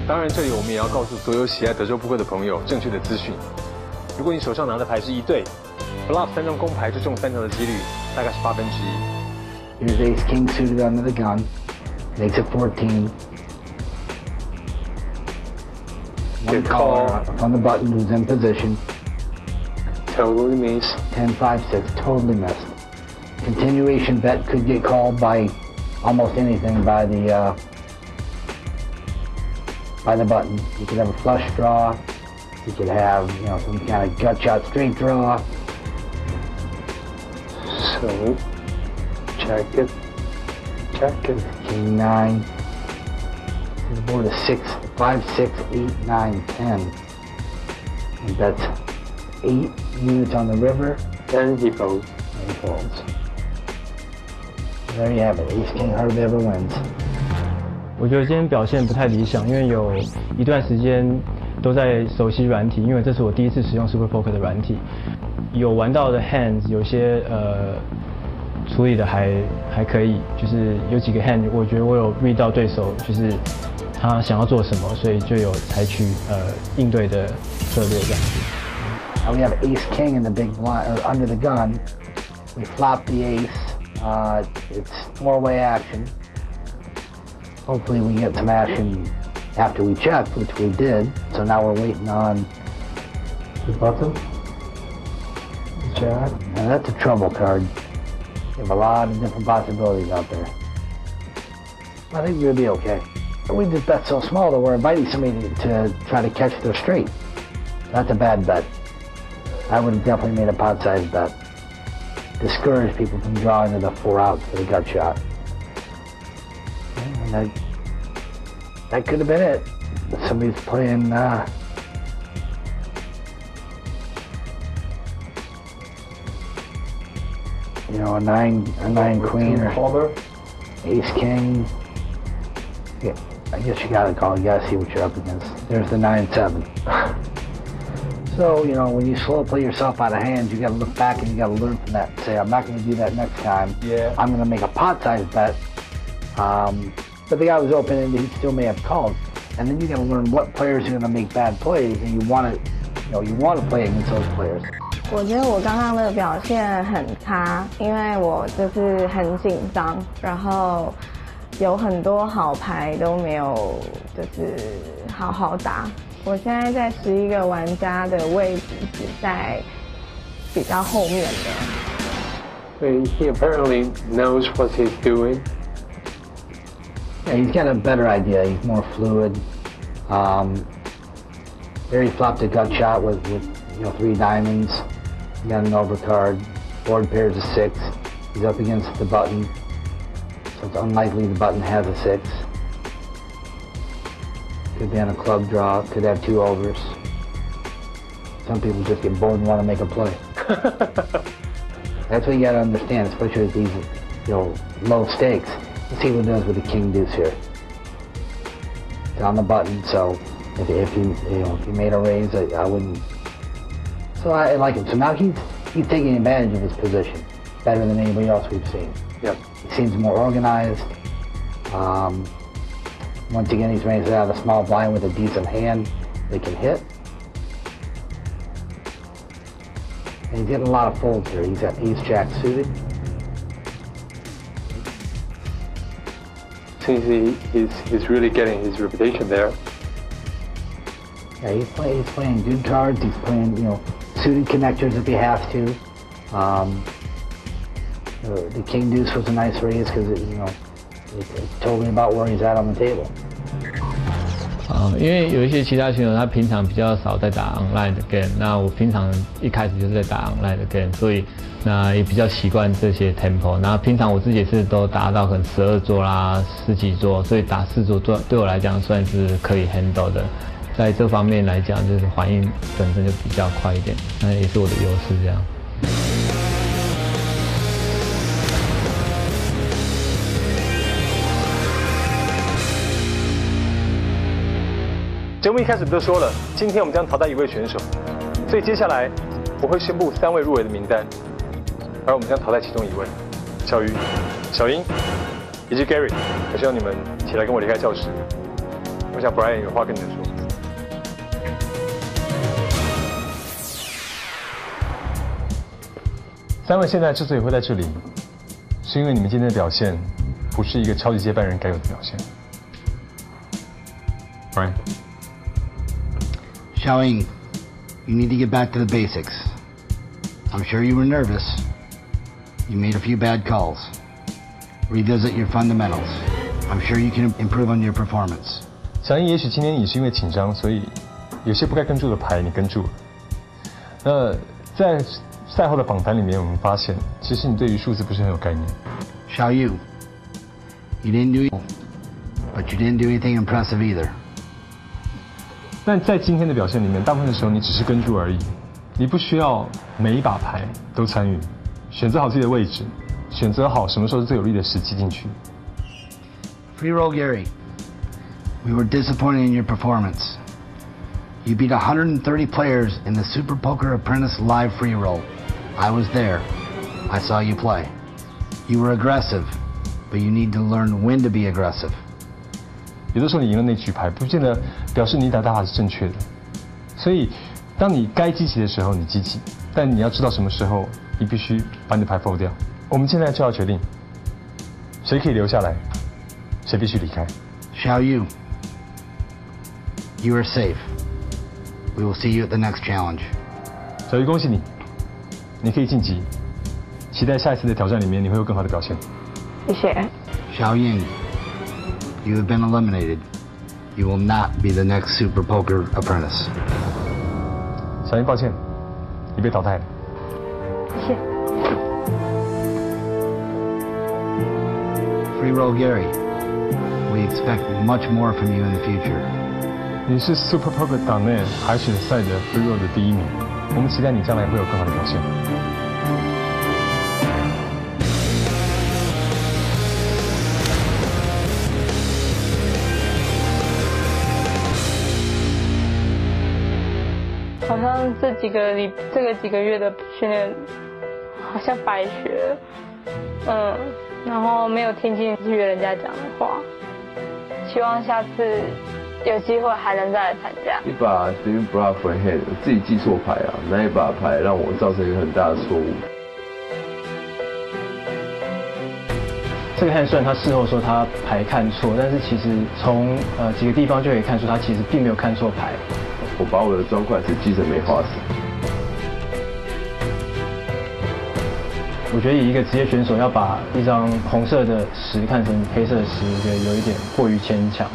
当然，这里我们也要告诉所有喜爱德州扑克的朋友正确的资讯。如果你手上拿的牌是一对 ，bluff 3张公牌就中3条的几率大概是1/8。Here's ace king suited under the gun, makes it 14. One caller on the button who's in position. Totally missed. 10-5-6, totally missed. Continuation bet could get called by almost anything by the button. You could have a flush draw. You could have, some kind of gut shot straight draw. So, check it. King 9. The board is 6, 5, 6, 8, 9, 10. And that's 8 units on the river. Then he folds. And he folds. There you have it. Ace King hardly ever wins. 我觉得今天表现不太理想，因为有一段时间都在熟悉软体，因为这是我第一次使用 Super Poker 的软体。有玩到的 hands 有些处理的还可以，就是有几个 hand 我觉得我有 read 到对手就是他想要做什么，所以就有采取应对的策略这样子。Now we have Ace King in the big blind or under the gun. We flop the ace. It's 4-way action. Hopefully we get some action after we check, which we did. So now we're waiting on the button. Check. Now that's a trouble card. You have a lot of different possibilities out there. I think we'll be okay. We just bet so small that we're inviting somebody to try to catch their straight. That's a bad bet. I would have definitely made a pot-sized bet. Discourage people from drawing to the 4 outs for the gut shot. And that could have been it. Somebody's playing a 9 queen or ace king. Yeah, I guess you gotta call. You gotta see what you're up against. There's the 9-7. So, when you slow play yourself out of hands, you gotta look back and you gotta learn from that. Say, I'm not gonna do that next time. Yeah. I'm gonna make a pot-sized bet. But the guy was open and he still may have called. And then you gotta learn what players are gonna make bad plays, and you want to play against those players. 我觉得我刚刚的表现很差，因为我就是很紧张，然后有很多好牌都没有就是好好打。我现在在11个玩家的位置是在比较后面的。He apparently knows what he's doing. Yeah, he's got a better idea. He's more fluid. There he flopped a gut shot with 3 diamonds. He got an overcard. Board pairs a 6. He's up against the button, so it's unlikely the button has a 6. Could be on a club draw. Could have 2 overs. Some people just get bored and want to make a play. That's what you got to understand, especially with these, low stakes. Let's see what it does with the king deuce here. It's on the button, so if he made a raise, I wouldn't. So I like him. So now he's taking advantage of his position better than anybody else we've seen. Yep. He seems more organized. Once again, he's raised out of a small blind with a decent hand they can hit. And he's getting a lot of folds here. He's got ace-jack suited. Seems he's really getting his reputation there. Yeah, he's playing good cards. He's playing, suited connectors if he has to. The king deuce was a nice raise because it told me about where he's at on the table. 因为有一些其他选手他平常比较少在打 online 的 game， 那我平常一开始就是在打 online 的 game， 所以那也比较习惯这些 tempo。那平常我自己也是都打到可能12桌啦、10几桌，所以打4桌对我来讲算是可以 handle 的。在这方面来讲，就是反应本身就比较快一点，那也是我的优势这样。节目一开始不就说了，今天我们将淘汰一位选手，所以接下来我会宣布3位入围的名单，而我们将淘汰其中1位，小鱼、小英以及 Gary，我希望你们起来跟我离开教室。我想 Brian 有话跟你们说。3位现在之所以会在这里，是因为你们今天的表现不是一个超级接班人该有的表现。Brian， Xiaoying, you need to get back to the basics. I'm sure you were nervous. You made a few bad calls. Revisit your fundamentals. I'm sure you can improve on your performance. 小英，也许今天你是因为紧张，所以有些不该跟住的牌你跟住了。那在赛后的访谈里面，我们发现，其实你对于数字不是很有概念。Xiao Yu, you didn't do, but you didn't do anything impressive either. 但在今天的表现里面，大部分的时候你只是跟住而已，你不需要每一把牌都参与，选择好自己的位置，选择好什么时候是最有利的时机进去。Free roll Gary, we were disappointed in your performance. You beat 130 players in the Super Poker Apprentice Live Free Roll. I was there. I saw you play. You were aggressive, but you need to learn when to be aggressive. 有的时候你赢了那局牌，不见得表示你打大法是正确的。所以，当你该积极的时候，你积极，但你要知道什么时候你必须把你的牌 fold 掉。我们现在就要决定，谁可以留下来，谁必须离开。Xiao Yu, you are safe. We will see you at the next challenge. 小鱼，恭喜你，你可以晋级，期待下一次的挑战里面你会有更好的表现。谢谢。Xiaoying, you have been eliminated. You will not be the next Super Poker Apprentice. 小英，抱歉，你被淘汰了。谢谢。Free roll Gary, we expect much more from you in the future. 你是 Super Poker 党内海选赛的 Free Roll 的第1名，我们期待你将来会有更好的表现。好像这几个月的训练好像白学了，然后没有听进去人家讲的话，希望下次有机会还能再来参加。一把等于 bluff ahead， 我自己记错牌啊，那一把牌让我造成一个很大的错误。这个hand虽然他事后说他牌看错，但是其实从几个地方就可以看出他其实并没有看错牌。我把我的砖块只记成梅花石。我觉得以一个职业选手要把一张红色的石看成黑色的石，我觉得有一点过于牵强。